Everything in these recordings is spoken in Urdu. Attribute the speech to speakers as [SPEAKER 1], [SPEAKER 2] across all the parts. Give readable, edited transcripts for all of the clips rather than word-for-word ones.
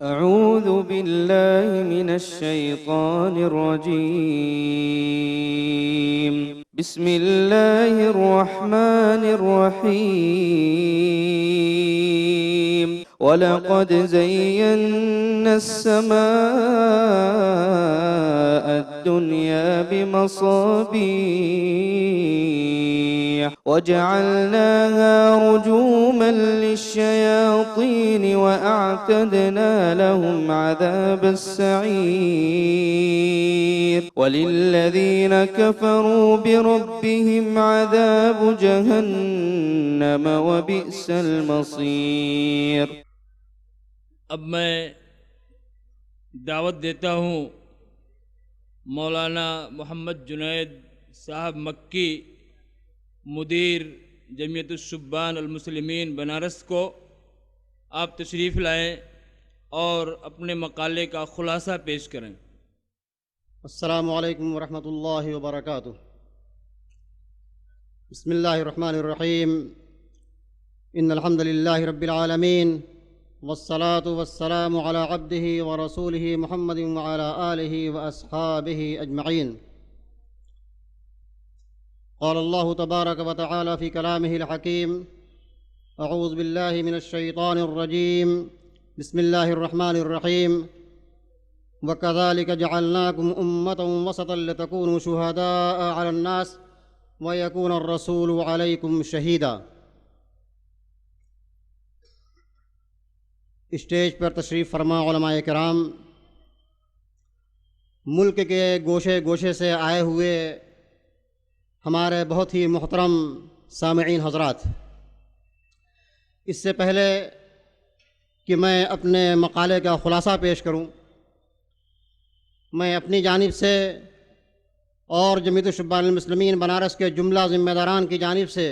[SPEAKER 1] أعوذ بالله من الشيطان الرجيم. بسم الله الرحمن الرحيم. ولقد زينا السماء الدنيا بمصابيح وجعلناها رجوما للشياطين وأعتدنا لهم عذاب السعير. وللذين كفروا بربهم عذاب جهنم وبئس المصير.
[SPEAKER 2] اب میں دعوت دیتا ہوں مولانا محمد جنید صاحب مکی، مدیر جمعیت الشبان المسلمین بنارس کو، آپ تشریف لائیں اور اپنے مقالے کا خلاصہ پیش کریں۔
[SPEAKER 3] السلام علیکم ورحمۃ اللہ وبرکاتہ۔ بسم اللہ الرحمن الرحیم۔ ان الحمد للہ رب العالمین والصلاة والسلام علی عبدہ ورسولہ محمد وعلی آلہ واصحابہ اجمعین۔ قال اللہ تبارک وتعالی فی کلامہ الحکیم: اعوذ باللہ من الشیطان الرجیم، بسم اللہ الرحمن الرحیم۔ وَكَذَلِكَ جَعَلْنَاكُمْ أُمَّةً وَسَطًا لِتَكُونُوا شُهَدَاءَ عَلَى النَّاسِ وَيَكُونَ الرَّسُولُ عَلَيْكُمْ شَهِيدًا۔ اسٹیج پر تشریف فرما علماء کرام، ملک کے گوشے گوشے سے آئے ہوئے ہمارے بہت ہی محترم سامعین حضرات، اس سے پہلے کہ میں اپنے مقالے کا خلاصہ پیش کروں، میں اپنی جانب سے اور جمعیت الشبان المسلمین بنارس کے جملہ ذمہ داران کی جانب سے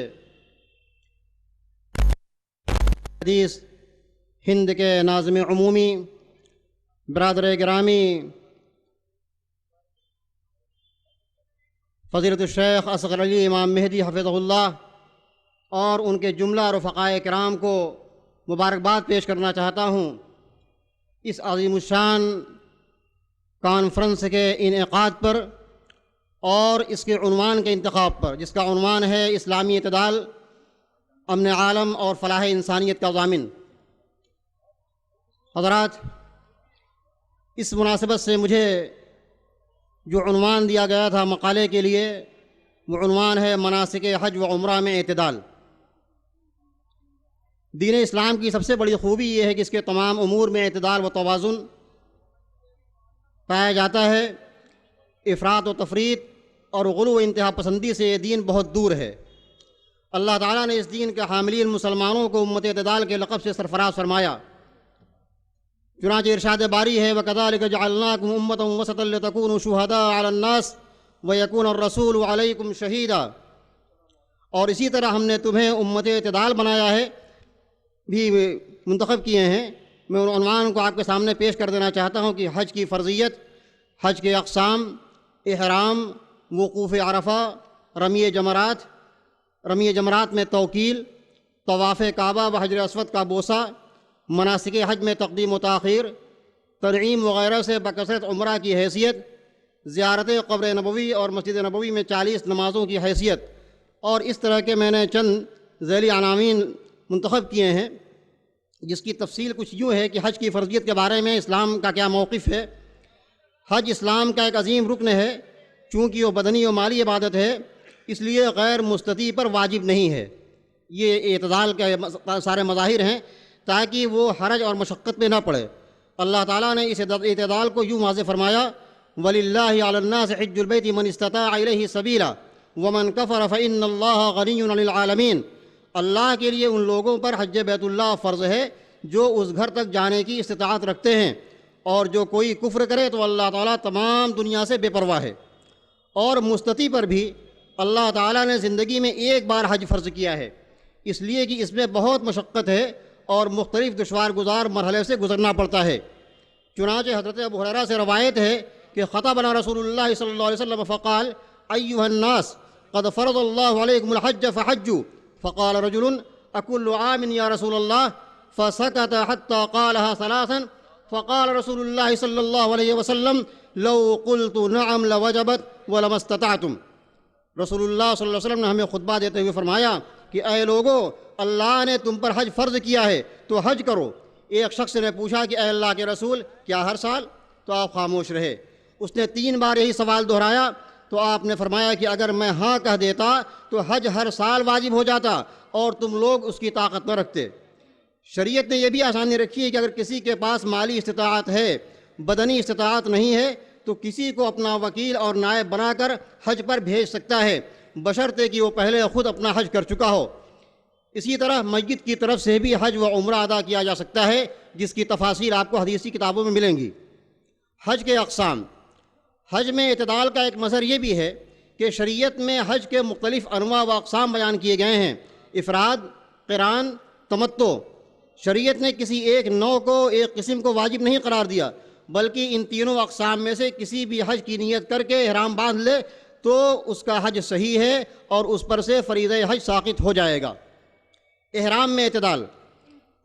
[SPEAKER 3] حدیث ہند کے ناظم عمومی برادر گرامی فضیلت الشیخ اصغر علی امام مہدی حفظہ اللہ اور ان کے جملہ رفقائے کرام کو مبارکباد پیش کرنا چاہتا ہوں اس عظیم الشان کانفرنس کے انعقاد پر اور اس کے عنوان کے انتخاب پر، جس کا عنوان ہے اسلامی اعتدال، امن عالم اور فلاح انسانیت کا ضامن۔ حضرات، اس مناسبت سے مجھے جو عنوان دیا گیا تھا مقالے کے لیے، وہ عنوان ہے مناسک حج و عمرہ میں اعتدال۔ دین اسلام کی سب سے بڑی خوبی یہ ہے کہ اس کے تمام امور میں اعتدال و توازن پایا جاتا ہے۔ افراط و تفریط اور غلو و انتہا پسندی سے یہ دین بہت دور ہے۔ اللہ تعالیٰ نے اس دین کے حاملین مسلمانوں کو امت اعتدال کے لقب سے سرفراز فرمایا۔ چنانچہ ارشاد باری ہے: وَكَذَلِكَ جَعَلْنَاكُمْ أُمَّةً وَسَطًا لِتَكُونُوا شُهَدَاءَ عَلَى النَّاسِ وَيَكُونَ الرَّسُولُ عَلَيْكُمْ شَهِيدًا، اور اسی طرح ہم نے تمہیں امت اعتدال بنایا ہے بھی منتخب کیے ہیں۔ میں ان عنوان کو آپ کے سامنے پیش کر دینا چاہتا ہوں کہ حج کی فرضیت، حج کے اقسام، احرام، وقوف عرفہ، رمی جمرات میں توکیل، طواف کعبہ و حجر اسود کا بوسہ، مناسک حج میں تقدیم و تاخیر، تنعیم وغیرہ سے بکثرت عمرہ کی حیثیت، زیارت قبر نبوی اور مسجد نبوی میں 40 نمازوں کی حیثیت، اور اس طرح کے میں نے چند ذیلی عناوین منتخب کیے ہیں، جس کی تفصیل کچھ یوں ہے کہ حج کی فرضیت کے بارے میں اسلام کا کیا موقف ہے۔ حج اسلام کا ایک عظیم رکن ہے، چونکہ وہ بدنی و مالی عبادت ہے، اس لیے غیر مستطیع پر واجب نہیں ہے۔ یہ اعتدال کے سارے مظاہر ہیں تاکہ وہ حرج اور مشقت میں نہ پڑے۔ اللہ تعالیٰ نے اس اعتدال کو یوں واضح فرمایا: وَلِلَّهِ عَلَى النَّاسِ حِجُّ الْبَيْتِ مَنِ اسْتَطَاعَ إِلَيْهِ سَبِيلًا وَمَنْ كَفَرَ فَإِنَّ اللَّهَ غَنِيٌّ عَنِ الْعَالَمِينَ۔ اللہ کے لیے ان لوگوں پر حج بیت اللہ فرض ہے جو اس گھر تک جانے کی استطاعت رکھتے ہیں، اور جو کوئی کفر کرے تو اللہ تعالیٰ تمام دنیا سے بے پرواہ ہے۔ اور مستطیع پر بھی اللہ تعالیٰ نے زندگی میں ایک بار حج فرض کیا ہے، اس لیے کہ اس میں بہت مشقت ہے اور مختلف دشوار گزار مرحلے سے گزرنا پڑتا ہے۔ چنانچہ حضرت ابو ہریرہ سے روایت ہے کہ خطبنا رسول اللہ صلی اللہ علیہ وسلم فقال: ایھا الناس قد فرض اللہ علیکم الحج فحجوا، فقال رجل اکل عام یا رسول اللہ، فسکت حتی قالها ثلاثا فقال رسول اللہ صلی اللہ علیہ وسلم لو قلت نعم لوجبت ولما استطعتم۔ رسول اللہ صلی اللہ علیہ وسلم نے ہمیں خطبہ دیتے ہوئے فرمایا کہ اے لوگو، اللہ نے تم پر حج فرض کیا ہے تو حج کرو۔ ایک شخص نے پوچھا کہ اے اللہ کے رسول، کیا ہر سال؟ تو آپ خاموش رہے۔ اس نے 3 بار یہی سوال دہرایا تو آپ نے فرمایا کہ اگر میں ہاں کہہ دیتا تو حج ہر سال واجب ہو جاتا اور تم لوگ اس کی طاقت نہ رکھتے۔ شریعت نے یہ بھی آسانی رکھی ہے کہ اگر کسی کے پاس مالی استطاعت ہے، بدنی استطاعت نہیں ہے، تو کسی کو اپنا وکیل اور نائب بنا کر حج پر بھیج سکتا ہے، بشرطے کہ وہ پہلے خود اپنا حج کر چکا ہو۔ اسی طرح مسجد کی طرف سے بھی حج و عمرہ ادا کیا جا سکتا ہے، جس کی تفاصیل آپ کو حدیثی کتابوں میں ملیں گی۔ حج کے اقسام۔ حج میں اعتدال کا ایک مظہر یہ بھی ہے کہ شریعت میں حج کے مختلف انواع و اقسام بیان کیے گئے ہیں۔ افراد، قران، تمتع۔ شریعت نے کسی ایک نوع کو، ایک قسم کو واجب نہیں قرار دیا، بلکہ ان تینوں اقسام میں سے کسی بھی حج کی نیت کر کے احرام باندھ لے تو اس کا حج صحیح ہے اور اس پر سے فریضہ حج ساقط ہو جائے گا۔ احرام میں اعتدال۔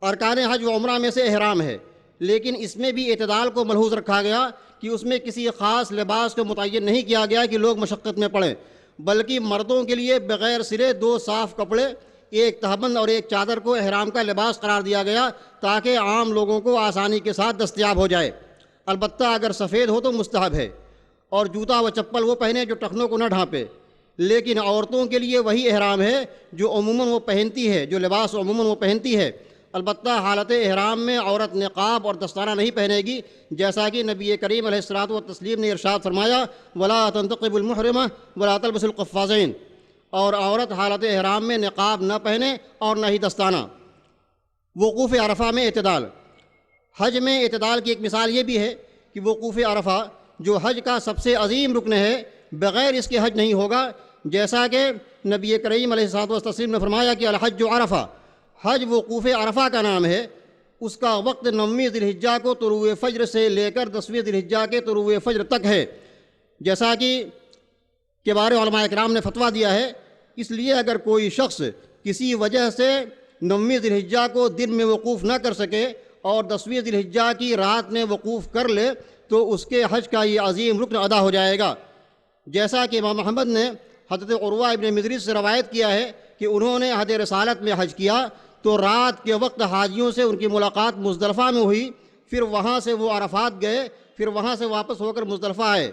[SPEAKER 3] ارکان حج و عمرہ میں سے احرام ہے، لیکن اس میں بھی اعتدال کو ملحوظ رکھا گیا کہ اس میں کسی خاص لباس کو متعین نہیں کیا گیا کہ لوگ مشقت میں پڑیں، بلکہ مردوں کے لیے بغیر سرے 2 صاف کپڑے، ایک تہبند اور ایک چادر کو احرام کا لباس قرار دیا گیا تاکہ عام لوگوں کو آسانی کے ساتھ دستیاب ہو جائے۔ البتہ اگر سفید ہو تو مستحب ہے، اور جوتا و چپل وہ پہنے جو ٹخنوں کو نہ ڈھانپے۔ لیکن عورتوں کے لیے وہی احرام ہے جو عموماً وہ پہنتی ہے، جو لباس عموماً وہ پہنتی ہے۔ البتہ حالت احرام میں عورت نقاب اور دستانہ نہیں پہنے گی، جیسا کہ نبی کریم علیہ الصلوۃ والتسلیم نے ارشاد فرمایا ولا تنتقب المحرمہ ولا تلبس القفازین، اور عورت حالت احرام میں نقاب نہ پہنے اور نہ ہی دستانہ۔ وقوف عرفہ میں اعتدال۔ حج میں اعتدال کی ایک مثال یہ بھی ہے کہ وقوف عرفہ جو حج کا سب سے عظیم رکن ہے، بغیر اس کے حج نہیں ہوگا، جیسا کہ نبی کریم علیہ الصلوۃ والتسلیم نے فرمایا کہ الحج عرفہ، حج وقوف عرفہ کا نام ہے۔ اس کا وقت 9ویں ذی الحجہ کو طلوع فجر سے لے کر 10ویں ذی الحجہ کے طلوع فجر تک ہے، جیسا کہ کبار علماء کرام نے فتویٰ دیا ہے۔ اس لیے اگر کوئی شخص کسی وجہ سے 9ویں ذی الحجہ کو دن میں وقوف نہ کر سکے اور 10ویں ذی الحجہ کی رات میں وقوف کر لے تو اس کے حج کا یہ عظیم رکن ادا ہو جائے گا، جیسا کہ امام احمد نے حضرت عروہ ابن مدرس سے روایت کیا ہے کہ انہوں نے عہد رسالت میں حج کیا تو رات کے وقت حاجیوں سے ان کی ملاقات مزدلفہ میں ہوئی، پھر وہاں سے وہ عرفات گئے، پھر وہاں سے واپس ہو کر مزدلفہ آئے۔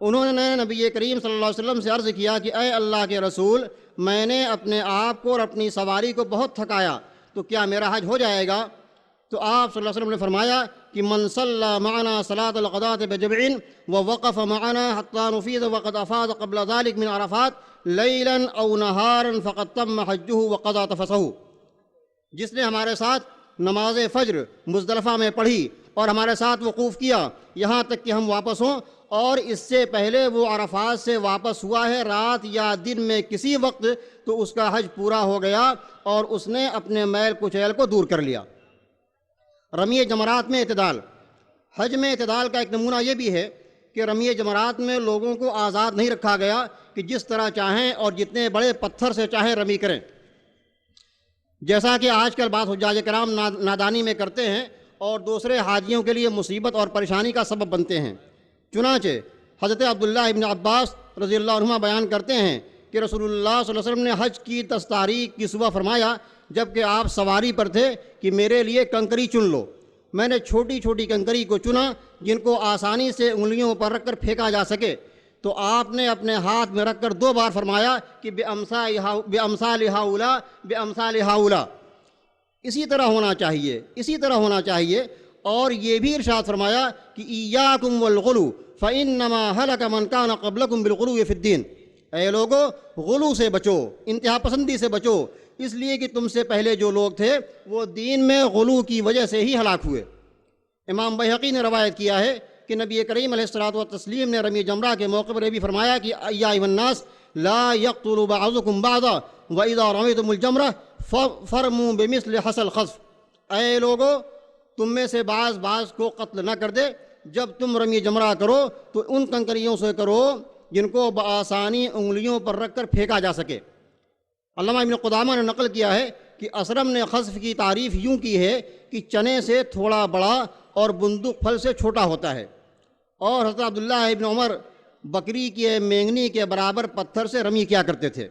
[SPEAKER 3] انہوں نے نبی کریم صلی اللہ علیہ وسلم سے عرض کیا کہ اے اللہ کے رسول، میں نے اپنے آپ کو اور اپنی سواری کو بہت تھکایا، تو کیا میرا حج ہو جائے گا؟ تو آپ صلی اللہ علیہ وسلم نے فرمایا کہ من صلی معنا صلاة الغداة بجمع ووقف معنا حتى نفيض وقد افاض قبل ذلك من عرفات ليلا او نهارا فقد تم حجه وقضى تفثه۔ جس نے ہمارے ساتھ نماز فجر مزدلفہ میں پڑھی اور ہمارے ساتھ وقوف کیا یہاں تک کہ ہم واپس ہوں، اور اس سے پہلے وہ عرفات سے واپس ہوا ہے رات یا دن میں کسی وقت، تو اس کا حج پورا ہو گیا اور اس نے اپنے میل کچیل کو دور کر لیا۔ رمی جمرات میں اعتدال۔ حج میں اعتدال کا ایک نمونہ یہ بھی ہے کہ رمی جمرات میں لوگوں کو آزاد نہیں رکھا گیا کہ جس طرح چاہیں اور جتنے بڑے پتھر سے چاہیں رمی کریں، جیسا کہ آج کل بعض حجاج کرام نادانی میں کرتے ہیں اور دوسرے حاجیوں کے لیے مصیبت اور پریشانی کا سبب بنتے ہیں۔ چنانچہ حضرت عبداللہ ابن عباس رضی اللہ عنہما بیان کرتے ہیں کہ رسول اللہ صلی اللہ علیہ وسلم نے حج کی 10 تاریخ کی صبح فرمایا جبکہ آپ سواری پر تھے کہ میرے لیے کنکری چن لو۔ میں نے چھوٹی چھوٹی کنکری کو چنا جن کو آسانی سے انگلیوں پر رکھ کر پھینکا جا سکے، تو آپ نے اپنے ہاتھ میں رکھ کر 2 بار فرمایا کہ بِأَمْثَالِ هَؤُلَاءِ بِأَمْثَالِ هَؤُلَاء۔ اسی طرح ہونا چاہیے، اسی طرح ہونا چاہیے۔ اور یہ بھی ارشاد فرمایا کہ إِيَّاكُمْ وَالْغُلُوَ فَإِنَّمَا هَلَكَ مَنْ كَانَ قَبْلَكُمْ بِالْغُلُوِّ فِي الدِّينِ۔ اے لوگو، غلو سے بچو، انتہا پسندی سے بچو، اس لیے کہ تم سے پہلے جو لوگ تھے وہ دین میں غلو کی وجہ سے ہی ہلاک ہوئے۔ امام بیہقی نے روایت کیا ہے کہ نبی کریم علیہ الصلوۃ والتسلیم نے رمی جمرہ کے موقع پر یہ بھی فرمایا کہ یا ایھا الناس لا یقتل بعضکم بعضا واذا رمیتم الجمرہ فرموا بمثل حصى الخصف۔ اے لوگو، تم میں سے بعض کو قتل نہ کر دے، جب تم رمی جمرہ کرو تو ان کنکریوں سے کرو جن کو بآسانی انگلیوں پر رکھ کر پھینکا جا سکے۔ علامہ ابن قدامہ نے نقل کیا ہے کہ اسرم نے خصف کی تعریف یوں کی ہے کہ چنے سے تھوڑا بڑا اور بندوق پھل سے چھوٹا ہوتا ہے۔ اور حضرت عبداللہ ابن عمر بکری کے مینگنی کے برابر پتھر سے رمی کیا کرتے تھے۔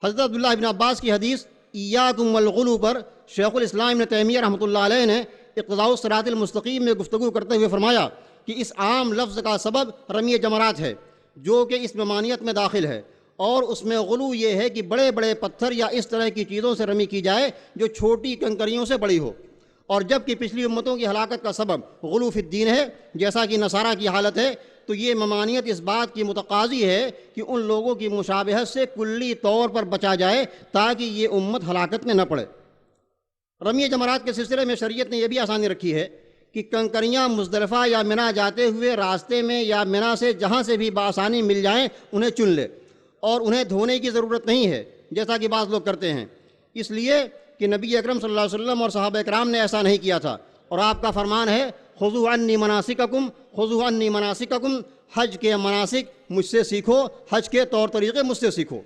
[SPEAKER 3] حضرت عبداللہ ابن عباس کی حدیث ایاکم والغلو پر شیخ الاسلام ابن تیمیہ رحمۃ اللہ علیہ نے اقتضاء الصراط المستقیم میں گفتگو کرتے ہوئے فرمایا کہ اس عام لفظ کا سبب رمی جمرات ہے، جو کہ اس ممانعت میں داخل ہے، اور اس میں غلو یہ ہے کہ بڑے بڑے پتھر یا اس طرح کی چیزوں سے رمی کی جائے جو چھوٹی کنکریوں سے بڑی ہو، اور جب کہ پچھلی امتوں کی ہلاکت کا سبب غلو فی الدین ہے جیسا کہ نصارہ کی حالت ہے، تو یہ ممانعت اس بات کی متقاضی ہے کہ ان لوگوں کی مشابہت سے کلی طور پر بچا جائے تاکہ یہ امت ہلاکت میں نہ پڑے۔ رمی جمرات کے سلسلے میں شریعت نے یہ بھی آسانی رکھی ہے کہ کنکریاں مزدلفہ یا منا جاتے ہوئے راستے میں یا منا سے جہاں سے بھی بآسانی مل جائیں انہیں چن لے، اور انہیں دھونے کی ضرورت نہیں ہے جیسا کہ بعض لوگ کرتے ہیں، اس لیے کہ نبی اکرم صلی اللہ علیہ وسلم اور صحابہ کرام نے ایسا نہیں کیا تھا، اور آپ کا فرمان ہے خذوا عنی مناسککم خذوا عنی مناسککم، حج کے مناسک مجھ سے سیکھو، حج کے طور طریقے مجھ سے سیکھو۔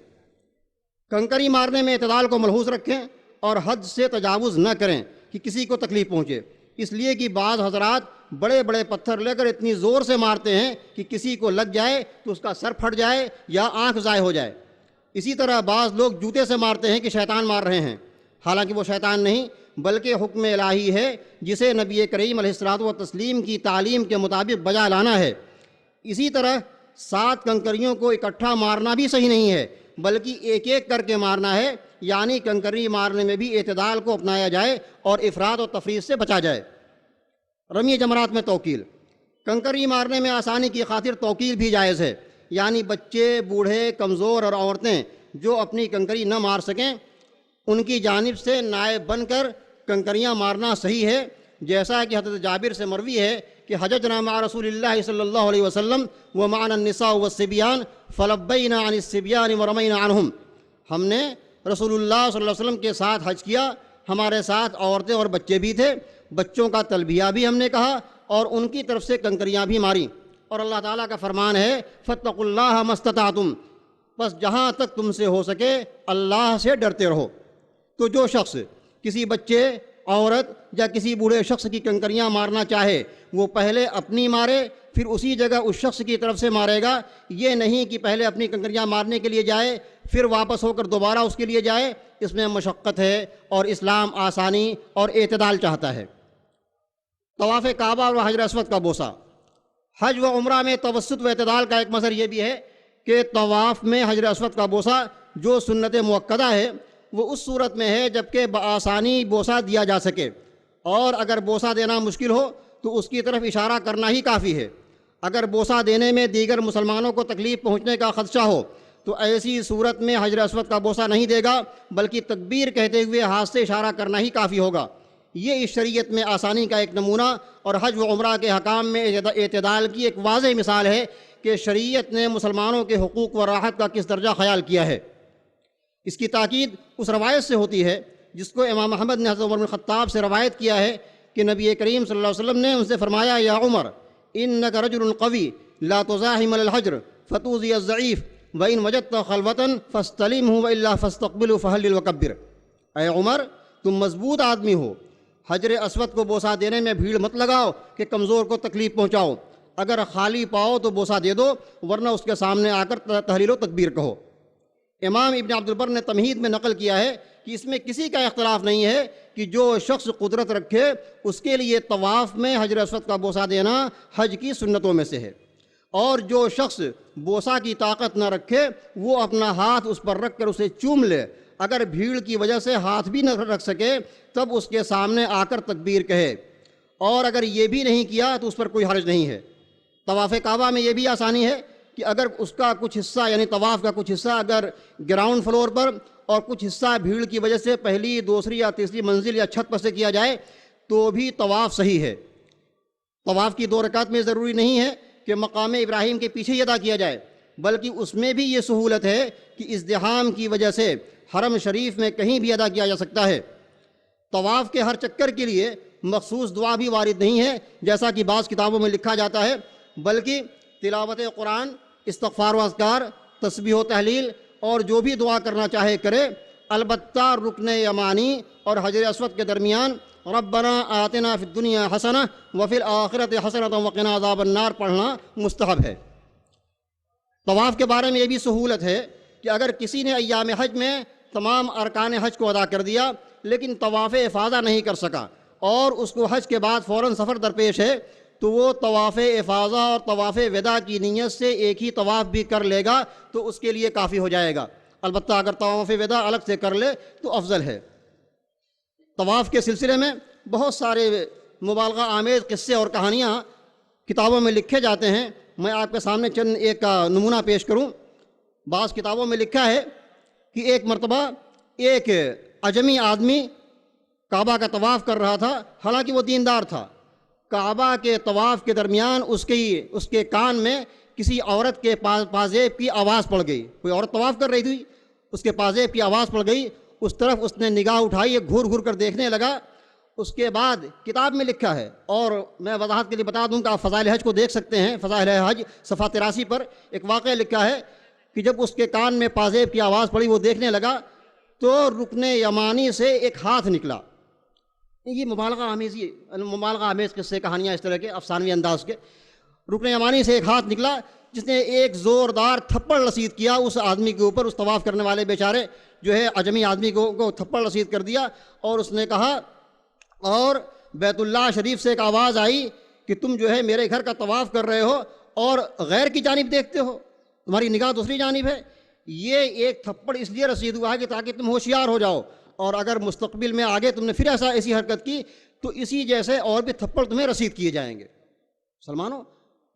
[SPEAKER 3] کنکری مارنے میں اعتدال کو ملحوظ رکھیں اور حد سے تجاوز نہ کریں کہ کسی کو تکلیف پہنچے، اس لیے کہ بعض حضرات بڑے بڑے پتھر لے کر اتنی زور سے مارتے ہیں کہ کسی کو لگ جائے تو اس کا سر پھٹ جائے یا آنکھ ضائع ہو جائے۔ اسی طرح بعض لوگ جوتے سے مارتے ہیں کہ شیطان مار رہے ہیں، حالانکہ وہ شیطان نہیں بلکہ حکم الہی ہے جسے نبی کریم علیہ الصلوۃ والتسلیم کی تعلیم کے مطابق بجا لانا ہے۔ اسی طرح 7 کنکریوں کو اکٹھا مارنا بھی صحیح نہیں ہے بلکہ ایک ایک کر کے مارنا ہے، یعنی کنکری مارنے میں بھی اعتدال کو اپنایا جائے اور افراط و تفریط سے بچا جائے۔ رمی جمرات میں توکیل، کنکری مارنے میں آسانی کی خاطر توکیل بھی جائز ہے، یعنی بچے، بوڑھے، کمزور اور عورتیں جو اپنی کنکری نہ مار سکیں ان کی جانب سے نائب بن کر کنکریاں مارنا صحیح ہے، جیسا کہ حضرت جابر سے مروی ہے کہ حججنا مع رسول اللہ صلی اللہ علیہ وسلم ومعنا النساء والصبیان فلبینا عن الصبیان ورمینا عنہم، ہم نے رسول اللہ صلی اللہ علیہ وسلم کے ساتھ حج کیا، ہمارے ساتھ عورتیں اور بچے بھی تھے، بچوں کا تلبیہ بھی ہم نے کہا اور ان کی طرف سے کنکریاں بھی ماریں، اور اللہ تعالیٰ کا فرمان ہے فاتقوا اللہ ما استطعتم، بس جہاں تک تم سے ہو سکے اللہ سے ڈرتے رہو۔ تو جو شخص کسی بچے، عورت یا کسی بوڑھے شخص کی کنکریاں مارنا چاہے وہ پہلے اپنی مارے پھر اسی جگہ اس شخص کی طرف سے مارے گا، یہ نہیں کہ پہلے اپنی کنکریاں مارنے کے لیے جائے پھر واپس ہو کر دوبارہ اس کے لیے جائے، اس میں مشقت ہے اور اسلام آسانی اور اعتدال چاہتا ہے۔ طواف کعبہ اور حجر اسود کا بوسہ، حج و عمرہ میں توسط و اعتدال کا ایک مظہر یہ بھی ہے کہ طواف میں حجر اسود کا بوسہ جو سنت مؤکدہ ہے وہ اس صورت میں ہے جبکہ بآسانی بوسہ دیا جا سکے، اور اگر بوسہ دینا مشکل ہو تو اس کی طرف اشارہ کرنا ہی کافی ہے۔ اگر بوسہ دینے میں دیگر مسلمانوں کو تکلیف پہنچنے کا خدشہ ہو تو ایسی صورت میں حجر اسود کا بوسہ نہیں دے گا بلکہ تکبیر کہتے ہوئے ہاتھ سے اشارہ کرنا ہی کافی ہوگا۔ یہ اس شریعت میں آسانی کا ایک نمونہ اور حج و عمرہ کے حکام میں اعتدال کی ایک واضح مثال ہے کہ شریعت نے مسلمانوں کے حقوق و راحت کا کس درجہ خیال کیا ہے۔ اس کی تاکید اس روایت سے ہوتی ہے جس کو امام احمد نے حضرت عمر بن خطاب سے روایت کیا ہے کہ نبی کریم صلی اللہ علیہ وسلم نے ان سے فرمایا یا عمر انک رجل قوی لا تزاحم علی الحجر فتؤذی الضعیف وان وجدت خلوۃ فاستلمه والا فاستقبله فهلل وکبر، اے عمر تم مضبوط آدمی ہو، حجر اسود کو بوسہ دینے میں بھیڑ مت لگاؤ کہ کمزور کو تکلیف پہنچاؤ، اگر خالی پاؤ تو بوسہ دے دو ورنہ اس کے سامنے آ کر تحلیل و تکبیر کہو۔ امام ابن عبد البر نے تمہید میں نقل کیا ہے کہ اس میں کسی کا اختلاف نہیں ہے کہ جو شخص قدرت رکھے اس کے لیے طواف میں حجر اسود کا بوسہ دینا حج کی سنتوں میں سے ہے، اور جو شخص بوسہ کی طاقت نہ رکھے وہ اپنا ہاتھ اس پر رکھ کر اسے چوم لے، اگر بھیڑ کی وجہ سے ہاتھ بھی نہ رکھ سکے تب اس کے سامنے آ کر تکبیر کہے، اور اگر یہ بھی نہیں کیا تو اس پر کوئی حرج نہیں ہے۔ طواف کعبہ میں یہ بھی آسانی ہے کہ اگر اس کا کچھ حصہ یعنی طواف کا کچھ حصہ اگر گراؤنڈ فلور پر اور کچھ حصہ بھیڑ کی وجہ سے پہلی، دوسری یا تیسری منزل یا چھت پر سے کیا جائے تو بھی طواف صحیح ہے۔ طواف کی 2 رکعت میں ضروری نہیں ہے کہ مقام ابراہیم کے پیچھے ہی ادا کیا جائے، بلکہ اس میں بھی یہ سہولت ہے کہ ازدحام کی وجہ سے حرم شریف میں کہیں بھی ادا کیا جا سکتا ہے۔ طواف کے ہر چکر کے لیے مخصوص دعا بھی وارد نہیں ہے جیسا کہ بعض کتابوں میں لکھا جاتا ہے، بلکہ تلاوت قرآن، استغفار و اذکار، تسبیح و تحلیل اور جو بھی دعا کرنا چاہے کرے، البتہ رکن یمانی اور حجر اسود کے درمیان ربنا آتنا فی الدنیا حسنہ وفی الآخرۃ حسنۃ وقنا عذاب النار پڑھنا مستحب ہے۔ طواف کے بارے میں یہ بھی سہولت ہے کہ اگر کسی نے ایام حج میں تمام ارکان حج کو ادا کر دیا لیکن طواف افاضہ نہیں کر سکا اور اس کو حج کے بعد فوراً سفر درپیش ہے تو وہ طواف افاضہ اور طواف وداع کی نیت سے ایک ہی طواف بھی کر لے گا تو اس کے لیے کافی ہو جائے گا۔ البتہ اگر طواف وداع الگ سے کر لے تو افضل ہے۔ طواف کے سلسلے میں بہت سارے مبالغہ آمیز قصے اور کہانیاں کتابوں میں لکھے جاتے ہیں۔ میں آپ کے سامنے چند ایک نمونہ پیش کروں۔ بعض کتابوں میں لکھا ہے کہ ایک مرتبہ ایک عجمی آدمی کعبہ کا طواف کر رہا تھا، حالانکہ وہ دیندار تھا۔ کعبہ کے طواف کے درمیان اس کے کان میں کسی عورت کے پازیب کی آواز پڑ گئی۔ کوئی عورت طواف کر رہی تھی، اس کے پازیب کی آواز پڑ گئی، اس طرف اس نے نگاہ اٹھائی، گھور گھور کر دیکھنے لگا۔ اس کے بعد کتاب میں لکھا ہے، اور میں وضاحت کے لیے بتا دوں کہ آپ فضائل حج کو دیکھ سکتے ہیں، فضائل حج صفحہ 83 پر ایک واقعہ لکھا ہے کہ جب اس کے کان میں پازیب کی آواز پڑی، وہ دیکھنے لگا تو رکن یمانی سے ایک ہاتھ نکلا۔ یہ مبالغہ آمیز قصے کہانیاں اس طرح کے افسانوی انداز کے۔ رکن یمانی سے ایک ہاتھ نکلا جس نے ایک زوردار تھپڑ رسید کیا اس آدمی کے اوپر، اس طواف کرنے والے بیچارے جو ہے عجمی آدمی کو تھپڑ رسید کر دیا، اور اس نے کہا، اور بیت اللہ شریف سے ایک آواز آئی کہ تم جو ہے میرے گھر کا طواف کر رہے ہو اور غیر کی جانب دیکھتے ہو، تمہاری نگاہ دوسری جانب ہے۔ یہ ایک تھپڑ اس لیے رسید ہوا ہے کہ تاکہ تم ہوشیار ہو جاؤ، اور اگر مستقبل میں آگے تم نے پھر ایسی حرکت کی تو اسی جیسے اور بھی تھپڑ تمہیں رسید کیے جائیں گے۔ مسلمانوں،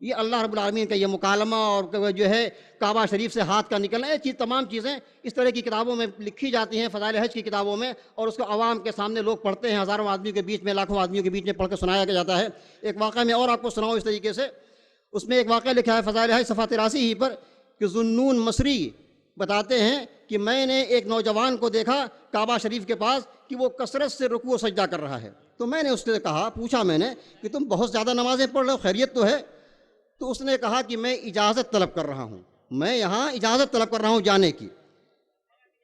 [SPEAKER 3] یہ اللہ رب العالمین کا یہ مکالمہ اور جو ہے کعبہ شریف سے ہاتھ کا نکلنا، یہ تمام چیزیں اس طرح کی کتابوں میں لکھی جاتی ہیں، فضائل حج کی کتابوں میں، اور اس کو عوام کے سامنے لوگ پڑھتے ہیں، ہزاروں آدمیوں کے بیچ میں، لاکھوں آدمیوں کے بیچ میں پڑھ کے سنایا جاتا ہے۔ ایک واقعہ میں اور آپ کو سناؤں اس طریقے سے۔ اس میں ایک واقعہ لکھا ہے فضائل حج صفحہ 83 ہی پر کہ ذوالنون مصری بتاتے ہیں کہ میں نے ایک نوجوان کو دیکھا کعبہ شریف کے پاس کہ وہ کثرت سے رکوع و سجدہ کر رہا ہے، تو میں نے اس سے پوچھا میں نے کہ تم بہت زیادہ نمازیں پڑھ رہے ہو، خیریت تو ہے؟ تو اس نے کہا کہ میں اجازت طلب کر رہا ہوں، میں یہاں اجازت طلب کر رہا ہوں جانے کی۔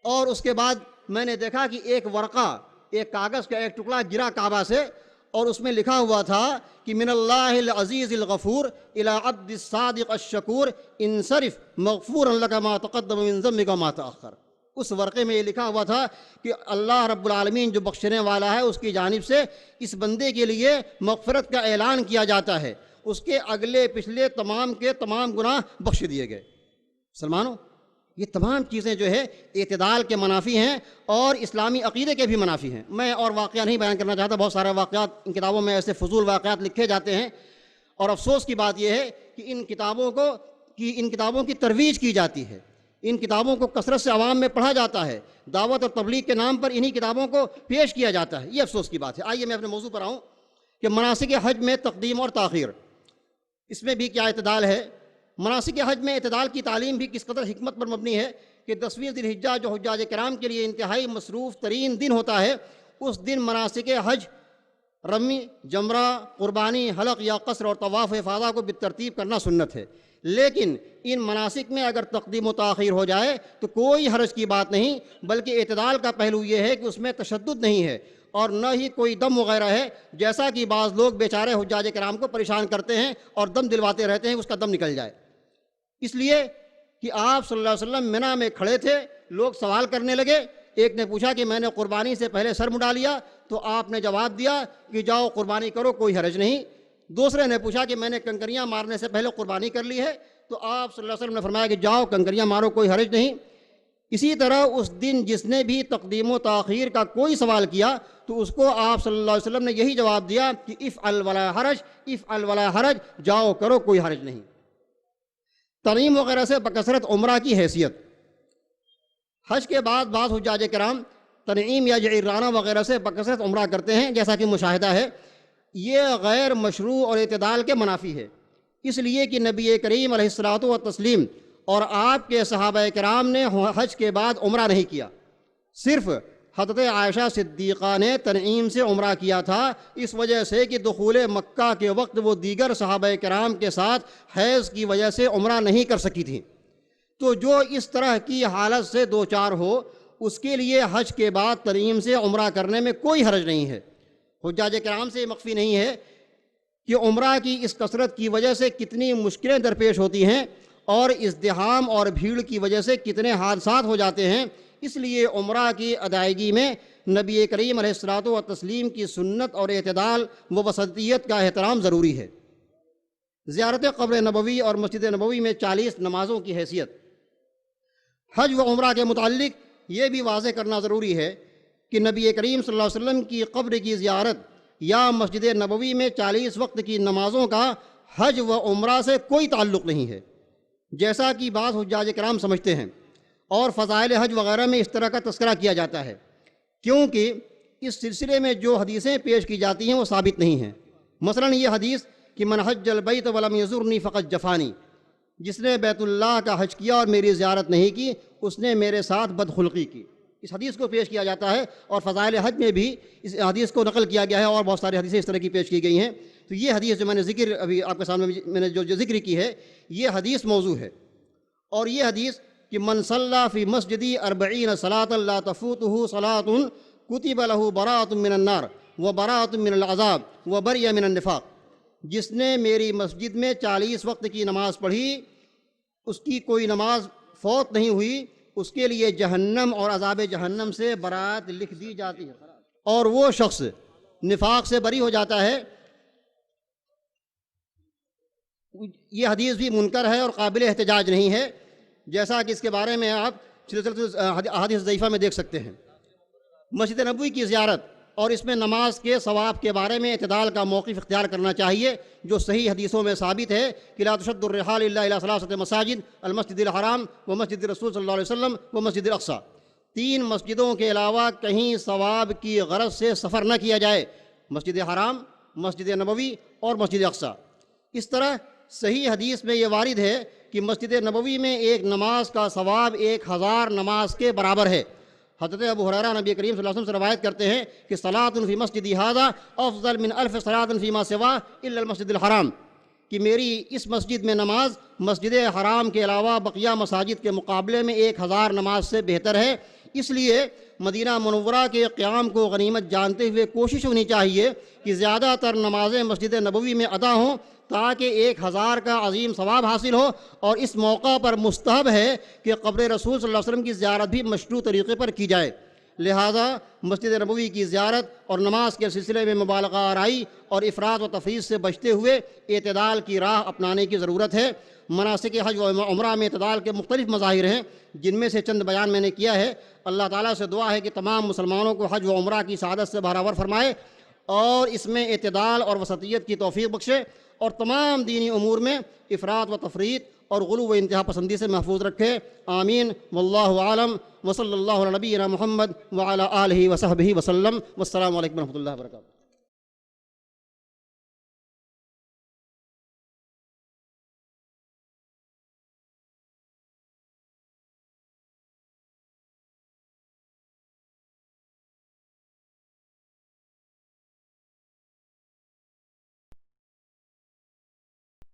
[SPEAKER 3] اور اس کے بعد میں نے دیکھا کہ ایک ورقہ، ایک کاغذ کا ایک ٹکڑا گرا کعبہ سے، اور اس میں لکھا ہوا تھا کہ من اللہ العزیز الغفور الی عبد الصادق الشکور انصرف مغفورا لک ما تقدم من ذنبک وما تأخر۔ اس ورقے میں یہ لکھا ہوا تھا کہ اللہ رب العالمین جو بخشنے والا ہے اس کی جانب سے اس بندے کے لیے مغفرت کا اعلان کیا جاتا ہے، اس کے اگلے پچھلے تمام کے تمام گناہ بخش دیے گئے۔ مسلمانوں، یہ تمام چیزیں جو ہے اعتدال کے منافی ہیں اور اسلامی عقیدے کے بھی منافی ہیں۔ میں اور واقعہ نہیں بیان کرنا چاہتا، بہت سارے واقعات ان کتابوں میں ایسے فضول واقعات لکھے جاتے ہیں، اور افسوس کی بات یہ ہے کہ ان کتابوں کی ترویج کی جاتی ہے، ان کتابوں کو کثرت سے عوام میں پڑھا جاتا ہے، دعوت اور تبلیغ کے نام پر انہی کتابوں کو پیش کیا جاتا ہے۔ یہ افسوس کی بات ہے۔ آئیے میں اپنے موضوع پر آؤں کہ مناسک حج میں تقدیم اور تاخیر، اس میں بھی کیا اعتدال ہے؟ مناسک حج میں اعتدال کی تعلیم بھی کس قدر حکمت پر مبنی ہے کہ 10ویں ذی الحجہ جو حجاج کرام کے لیے انتہائی مصروف ترین دن ہوتا ہے، اس دن مناسک حج رمی، جمرہ، قربانی، حلق یا قصر اور طواف افاضہ کو بالترتیب کرنا سنت ہے۔ لیکن ان مناسک میں اگر تقدیم و تاخیر ہو جائے تو کوئی حرج کی بات نہیں، بلکہ اعتدال کا پہلو یہ ہے کہ اس میں تشدد نہیں ہے اور نہ ہی کوئی دم وغیرہ ہے، جیسا کہ بعض لوگ بیچارے حجاج کرام کو پریشان کرتے ہیں اور دم دلواتے رہتے ہیں اس کا دم نکل جائے۔ اس لیے کہ آپ صلی اللہ علیہ وسلم منی میں کھڑے تھے، لوگ سوال کرنے لگے، ایک نے پوچھا کہ میں نے قربانی سے پہلے سر مڈا لیا، تو آپ نے جواب دیا کہ جاؤ قربانی کرو، کوئی حرج نہیں۔ دوسرے نے پوچھا کہ میں نے کنکریاں مارنے سے پہلے قربانی کر لی ہے، تو آپ صلی اللہ علیہ وسلم نے فرمایا کہ جاؤ کنکریاں مارو، کوئی حرج نہیں۔ اسی طرح اس دن جس نے بھی تقدیم و تاخیر کا کوئی سوال کیا تو اس کو آپ صلی اللہ علیہ وسلم نے یہی جواب دیا کہ افعل ولا حرج، افعل ولا حرج، جاؤ کرو، کوئی حرج نہیں۔ تنعیم وغیرہ سے بکثرت عمرہ کی حیثیت۔ حج کے بعد بعض حجاج کرام تنعیم یا جعرانہ وغیرہ سے بکثرت عمرہ کرتے ہیں، جیسا کہ مشاہدہ ہے۔ یہ غیر مشروع اور اعتدال کے منافی ہے، اس لیے کہ نبی کریم علیہ الصلوۃ والتسلیم اور آپ کے صحابہ کرام نے حج کے بعد عمرہ نہیں کیا، صرف حضرت عائشہ صدیقہ نے تنعیم سے عمرہ کیا تھا، اس وجہ سے کہ دخول مکہ کے وقت وہ دیگر صحابہ کرام کے ساتھ حیض کی وجہ سے عمرہ نہیں کر سکی تھیں۔ تو جو اس طرح کی حالت سے دوچار ہو اس کے لیے حج کے بعد تنعیم سے عمرہ کرنے میں کوئی حرج نہیں ہے۔ حجاج کرام سے مخفی نہیں ہے کہ عمرہ کی اس کثرت کی وجہ سے کتنی مشکلیں درپیش ہوتی ہیں اور ازدحام اور بھیڑ کی وجہ سے کتنے حادثات ہو جاتے ہیں۔ اس لیے عمرہ کی ادائیگی میں نبی کریم علیہ الصلوۃ والتسلیم کی سنت اور اعتدال و وسطیت کا احترام ضروری ہے۔ زیارت قبر نبوی اور مسجد نبوی میں 40 نمازوں کی حیثیت۔ حج و عمرہ کے متعلق یہ بھی واضح کرنا ضروری ہے کہ نبی کریم صلی اللہ علیہ وسلم کی قبر کی زیارت یا مسجد نبوی میں 40 وقت کی نمازوں کا حج و عمرہ سے کوئی تعلق نہیں ہے، جیسا کہ بعض حجاج کرام سمجھتے ہیں، اور فضائل حج وغیرہ میں اس طرح کا تذکرہ کیا جاتا ہے، کیونکہ اس سلسلے میں جو حدیثیں پیش کی جاتی ہیں وہ ثابت نہیں ہیں۔ مثلاً یہ حدیث کہ من حج البیت ولم یزرنی فقط جفانی، جس نے بیت اللہ کا حج کیا اور میری زیارت نہیں کی اس نے میرے ساتھ بدخلقی کی، اس حدیث کو پیش کیا جاتا ہے، اور فضائل حج میں بھی اس حدیث کو نقل کیا گیا ہے، اور بہت ساری حدیثیں اس طرح کی پیش کی گئی ہیں۔ تو یہ حدیث جو میں نے ذکر ابھی آپ کے سامنے میں نے جو ذکر کی ہے، یہ حدیث موضوع ہے، اور یہ حدیث کہ من صلی فی مسجدی 40 صلاۃ لا تفوتہ صلاۃ کتب لہ براءۃ من النار وبراءۃ من العذاب وبرئ من النفاق، جس نے میری مسجد میں 40 وقت کی نماز پڑھی، اس کی کوئی نماز فوت نہیں ہوئی، اس کے لیے جہنم اور عذاب جہنم سے برات لکھ دی جاتی ہے، اور وہ شخص نفاق سے بری ہو جاتا ہے۔ یہ حدیث بھی منکر ہے اور قابل احتجاج نہیں ہے، جیسا کہ اس کے بارے میں آپ سلسلۃ احادیث ضعیفہ میں دیکھ سکتے ہیں۔ مسجد نبوی کی زیارت اور اس میں نماز کے ثواب کے بارے میں اعتدال کا موقف اختیار کرنا چاہیے، جو صحیح حدیثوں میں ثابت ہے کہ لا تشد الرحال الا الى ثلاثة مساجد المسجد الحرام و مسجد رسول صلی اللہ علیہ وسلم و مسجد الاقصی، 3 مسجدوں کے علاوہ کہیں ثواب کی غرض سے سفر نہ کیا جائے، مسجد حرام، مسجد نبوی اور مسجد اقصی۔ اس طرح صحیح حدیث میں یہ وارد ہے کہ مسجد نبوی میں ایک نماز کا ثواب 1000 نماز کے برابر ہے۔ حضرت ابو ہریرہ نبی کریم صلی اللہ علیہ وسلم سے روایت کرتے ہیں کہ صلاۃ فی مسجدی ھذا افضل من 1000 صلاۃ فیما سوا الا المسجد الحرام، کہ میری اس مسجد میں نماز مسجد حرام کے علاوہ بقیہ مساجد کے مقابلے میں 1000 نماز سے بہتر ہے۔ اس لیے مدینہ منورہ کے قیام کو غنیمت جانتے ہوئے کوشش ہونی چاہیے کہ زیادہ تر نمازیں مسجد نبوی میں ادا ہوں، تاکہ 1000 کا عظیم ثواب حاصل ہو، اور اس موقع پر مستحب ہے کہ قبر رسول صلی اللہ علیہ وسلم کی زیارت بھی مشروع طریقے پر کی جائے۔ لہذا مسجد نبوی کی زیارت اور نماز کے سلسلے میں مبالغہ آرائی اور افراط و تفریط سے بچتے ہوئے اعتدال کی راہ اپنانے کی ضرورت ہے۔ مناسک حج و عمرہ میں اعتدال کے مختلف مظاہر ہیں، جن میں سے چند بیان میں نے کیا ہے۔ اللہ تعالیٰ سے دعا ہے کہ تمام مسلمانوں کو حج و عمرہ کی سعادت سے بھراور فرمائے، اور اس میں اعتدال اور وسطیت کی توفیق بخشے، اور تمام دینی امور میں افراط و تفریط اور غلو و انتہا پسندی سے محفوظ رکھے۔ آمین واللہ عالم، وصلی اللہ علی نبینا محمد وعلی آلہ وصحبہ وسلم، والسلام علیکم ورحمۃ اللہ وبرکاتہ۔